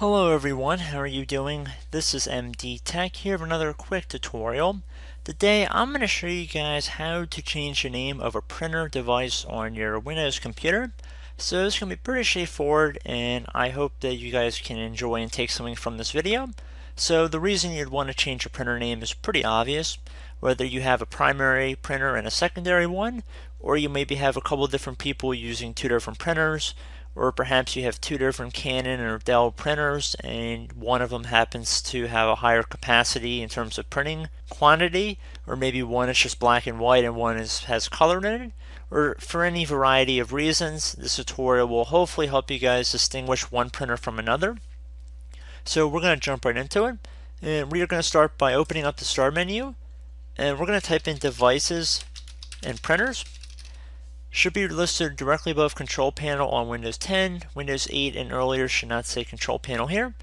Hello everyone, how are you doing? This is MD Tech here with another quick tutorial. Today I'm going to show you guys how to change the name of a printer device on your Windows computer. So it's going to be pretty straightforward, and I hope that you guys can enjoy and take something from this video. So the reason you'd want to change your printer name is pretty obvious. Whether you have a primary printer and a secondary one, or you maybe have a couple different people using two different printers, or perhaps you have two different Canon or Dell printers and one of them happens to have a higher capacity in terms of printing quantity, or maybe one is just black and white and one has color in it, or for any variety of reasons. This tutorial will hopefully help you guys distinguish one printer from another. So we're going to jump right into it, and we are going to start by opening up the start menu, and we're going to type in devices and printers. Should be listed directly above Control Panel on Windows 10. Windows 8 and earlier should not say Control Panel here.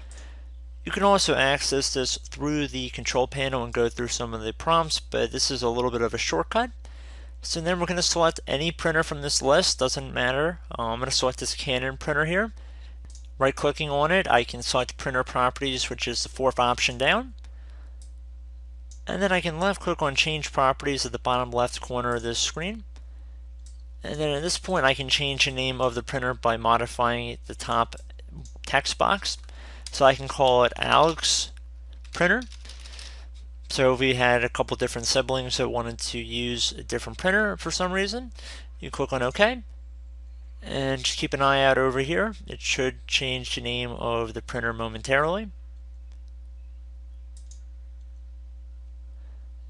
You can also access this through the Control Panel and go through some of the prompts, but this is a little bit of a shortcut. So then we're going to select any printer from this list, doesn't matter. I'm going to select this Canon printer here. Right clicking on it, I can select Printer Properties, which is the fourth option down. And then I can left click on Change Properties at the bottom left corner of this screen. And then at this point I can change the name of the printer by modifying the top text box. So I can call it Alex Printer. So if we had a couple different siblings that wanted to use a different printer for some reason, you click on OK. And just keep an eye out over here. It should change the name of the printer momentarily.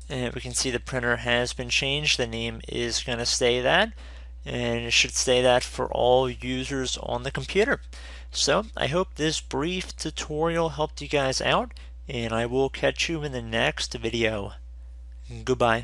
And we can see the printer has been changed. The name is going to stay that, and it should stay that for all users on the computer. So I hope this brief tutorial helped you guys out, and I will catch you in the next video. Goodbye.